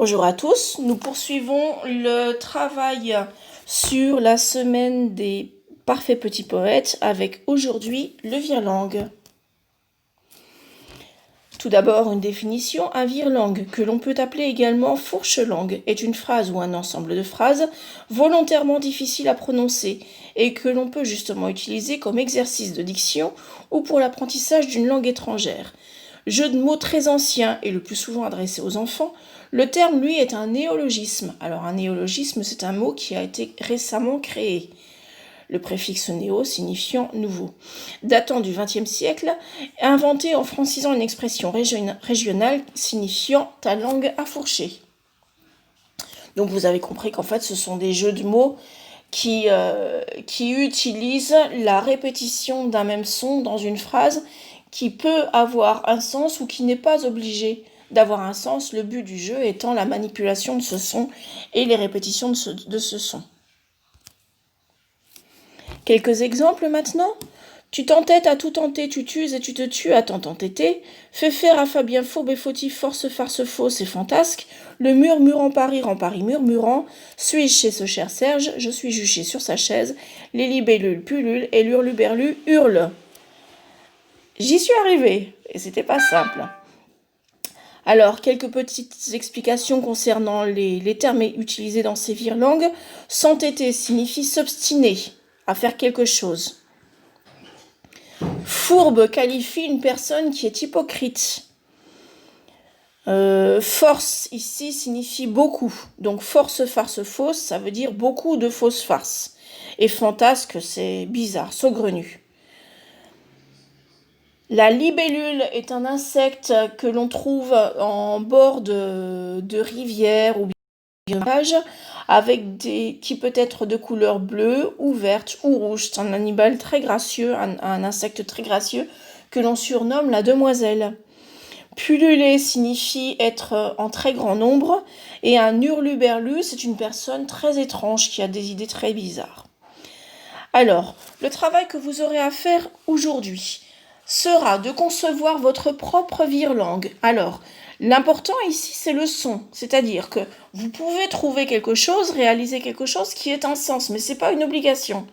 Bonjour à tous, nous poursuivons le travail sur la semaine des parfaits petits poètes avec aujourd'hui le virelangue. Tout d'abord, une définition. Un virelangue, que l'on peut appeler également fourche-langue, est une phrase ou un ensemble de phrases volontairement difficiles à prononcer et que l'on peut justement utiliser comme exercice de diction ou pour l'apprentissage d'une langue étrangère. Jeu de mots très ancien et le plus souvent adressé aux enfants, le terme, lui, est un néologisme. Alors un néologisme, c'est un mot qui a été récemment créé. Le préfixe néo signifiant nouveau. Datant du XXe siècle, inventé en francisant une expression régionale signifiant ta langue à fourcher. Donc vous avez compris qu'en fait ce sont des jeux de mots qui utilisent la répétition d'un même son dans une phrase qui peut avoir un sens ou qui n'est pas obligé d'avoir un sens, le but du jeu étant la manipulation de ce son et les répétitions de ce son. Quelques exemples maintenant. Tu t'entêtes à tout tenter, tu t'uses et tu te tues à tant t'entêter. Fais faire à Fabien fourbe et fautif, force farce fausse et fantasque. Le murmurant Paris rend Paris murmurant. Suis-je chez ce cher Serge? Je suis juché sur sa chaise. Les libellules pullulent et l'hurluberlu hurle. J'y suis arrivée et c'était pas simple. Alors, quelques petites explications concernant les termes utilisés dans ces virelangues. S'entêter signifie s'obstiner à faire quelque chose. Fourbe qualifie une personne qui est hypocrite. Force ici signifie beaucoup. Donc force, farce, fausse, ça veut dire beaucoup de fausses farces. Et fantasque, c'est bizarre, saugrenu. La libellule est un insecte que l'on trouve en bord de rivière ou bien avec qui peut être de couleur bleue ou verte ou rouge. C'est un animal très gracieux, un insecte très gracieux que l'on surnomme la demoiselle. Pulluler signifie être en très grand nombre et un hurluberlu, c'est une personne très étrange qui a des idées très bizarres. Alors, le travail que vous aurez à faire aujourd'hui sera de concevoir votre propre virelangue. Alors, l'important ici, c'est le son. C'est-à-dire que vous pouvez trouver quelque chose, réaliser quelque chose qui ait un sens, mais ce n'est pas une obligation.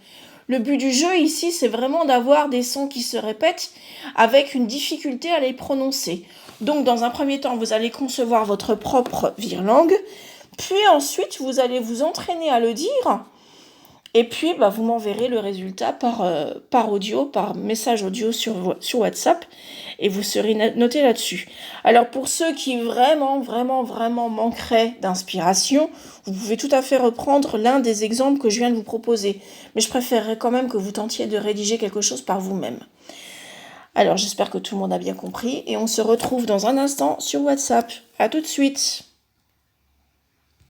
Le but du jeu ici, c'est vraiment d'avoir des sons qui se répètent avec une difficulté à les prononcer. Donc, dans un premier temps, vous allez concevoir votre propre virelangue, puis ensuite, vous allez vous entraîner à le dire. Et puis, vous m'enverrez le résultat par audio, par message audio sur WhatsApp, et vous serez noté là-dessus. Alors, pour ceux qui vraiment manqueraient d'inspiration, vous pouvez tout à fait reprendre l'un des exemples que je viens de vous proposer. Mais je préférerais quand même que vous tentiez de rédiger quelque chose par vous-même. Alors, j'espère que tout le monde a bien compris, et on se retrouve dans un instant sur WhatsApp. À tout de suite.